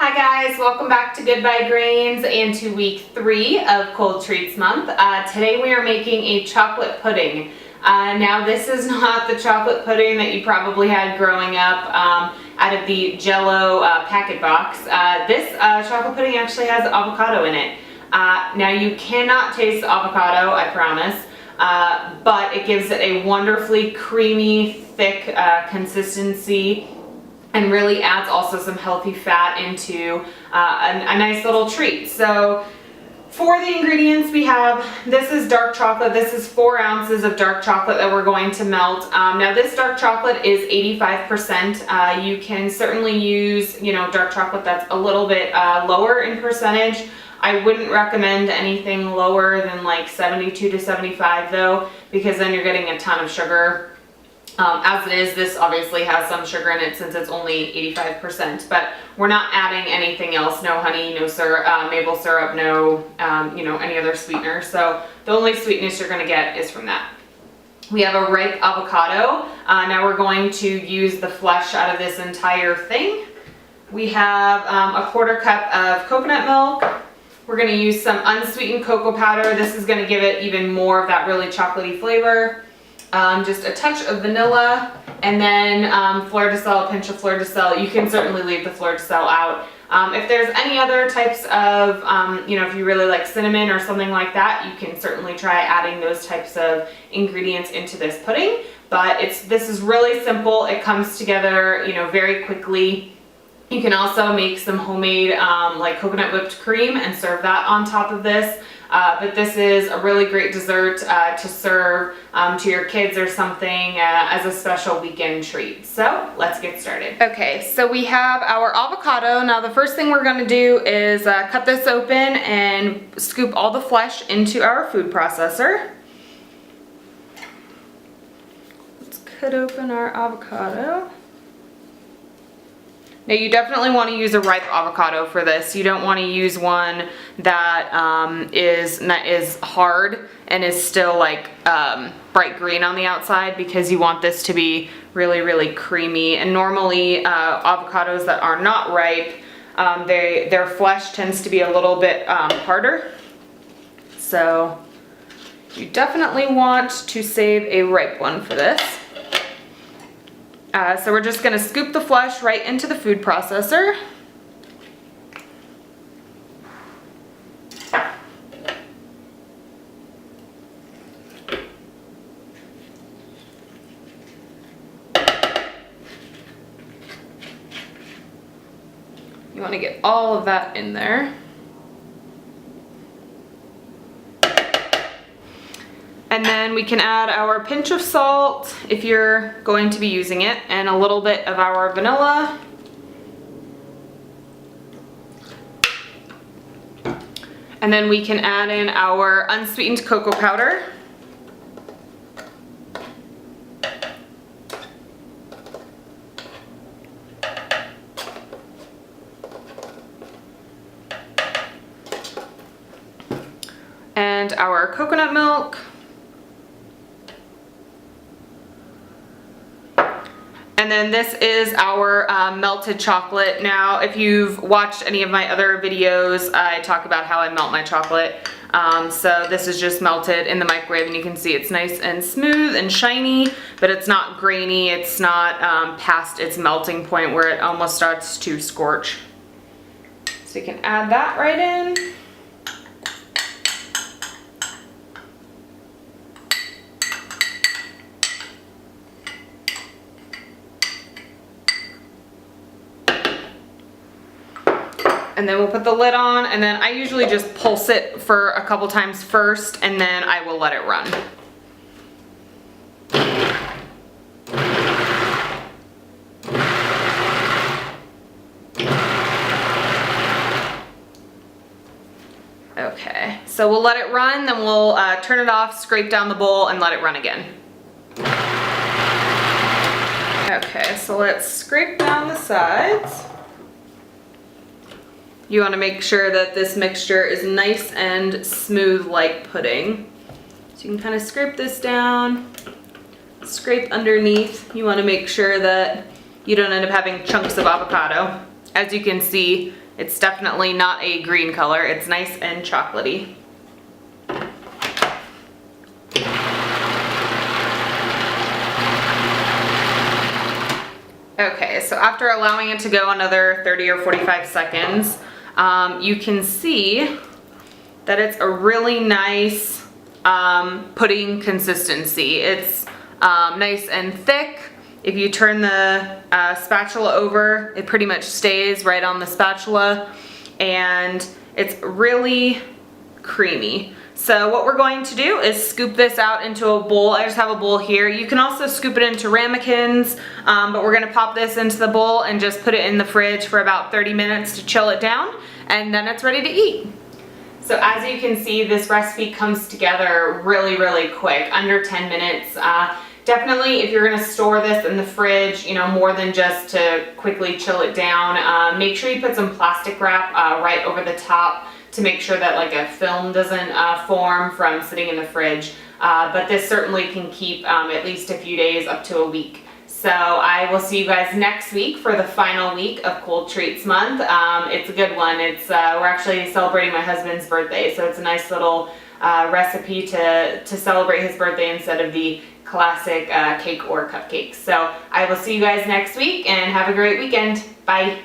Hi guys, welcome back to Goodbye Grains and to week 3 of Cold Treats Month. Today we are making a chocolate pudding. Now this is not the chocolate pudding that you probably had growing up out of the Jell-O packet box. This chocolate pudding actually has avocado in it. Now you cannot taste the avocado, I promise, but it gives it a wonderfully creamy, thick consistency, and really adds also some healthy fat into a nice little treat. So for the ingredients we have, this is dark chocolate. This is 4 ounces of dark chocolate that we're going to melt. Now this dark chocolate is 85%. You can certainly use, dark chocolate that's a little bit lower in percentage. I wouldn't recommend anything lower than like 72 to 75 though, because then you're getting a ton of sugar. As it is, this obviously has some sugar in it since it's only 85%, but we're not adding anything else, no honey, no syrup, maple syrup, no, any other sweetener. So the only sweetness you're going to get is from that. We have a ripe avocado. Now we're going to use the flesh out of this entire thing. We have a 1/4 cup of coconut milk. We're going to use some unsweetened cocoa powder. This is going to give it even more of that really chocolatey flavor. Just a touch of vanilla, and then fleur de sel, a pinch of fleur de sel. You can certainly leave the fleur de sel out. If there's any other types of, if you really like cinnamon or something like that, you can certainly try adding those types of ingredients into this pudding. But this is really simple. It comes together, very quickly. You can also make some homemade like coconut whipped cream and serve that on top of this. But this is a really great dessert to serve to your kids or something as a special weekend treat. So let's get started. Okay, so we have our avocado. Now the first thing we're going to do is cut this open and scoop all the flesh into our food processor. Let's cut open our avocado. Now you definitely want to use a ripe avocado for this. You don't want to use one that is hard and is still like bright green on the outside, because you want this to be really, really creamy. And normally avocados that are not ripe, their flesh tends to be a little bit harder. So you definitely want to save a ripe one for this. So we're just going to scoop the flesh right into the food processor. You want to get all of that in there. And then we can add our pinch of salt if you're going to be using it, and a little bit of our vanilla. And then we can add in our unsweetened cocoa powder. And our coconut milk. And then this is our melted chocolate. Now, if you've watched any of my other videos, I talk about how I melt my chocolate. So this is just melted in the microwave, and you can see it's nice and smooth and shiny, but it's not grainy. It's not past its melting point where it almost starts to scorch. So you can add that right in. And then we'll put the lid on, and then I usually just pulse it for a couple times first, and then I will let it run. Okay, so we'll let it run, then we'll turn it off, scrape down the bowl, and let it run again. Okay, so let's scrape down the sides. You want to make sure that this mixture is nice and smooth like pudding. So you can kind of scrape this down, scrape underneath. You want to make sure that you don't end up having chunks of avocado. As you can see, It's definitely not a green color. It's nice and chocolatey. Okay, so after allowing it to go another 30 or 45 seconds, you can see that it's a really nice pudding consistency. It's nice and thick. If you turn the spatula over, it pretty much stays right on the spatula, and it's really creamy. So what we're going to do is scoop this out into a bowl. I just have a bowl here. You can also scoop it into ramekins, but we're gonna pop this into the bowl and just put it in the fridge for about 30 minutes to chill it down, and then it's ready to eat. So as you can see, this recipe comes together really, really quick, under 10 minutes. Definitely, if you're gonna store this in the fridge, you know, more than just to quickly chill it down, make sure you put some plastic wrap right over the top to make sure that like a film doesn't form from sitting in the fridge. But this certainly can keep at least a few days, up to a week. So I will see you guys next week for the final week of Cold Treats Month. It's a good one. It's we're actually celebrating my husband's birthday, so it's a nice little recipe to celebrate his birthday instead of the classic cake or cupcakes. So I will see you guys next week, and have a great weekend. Bye.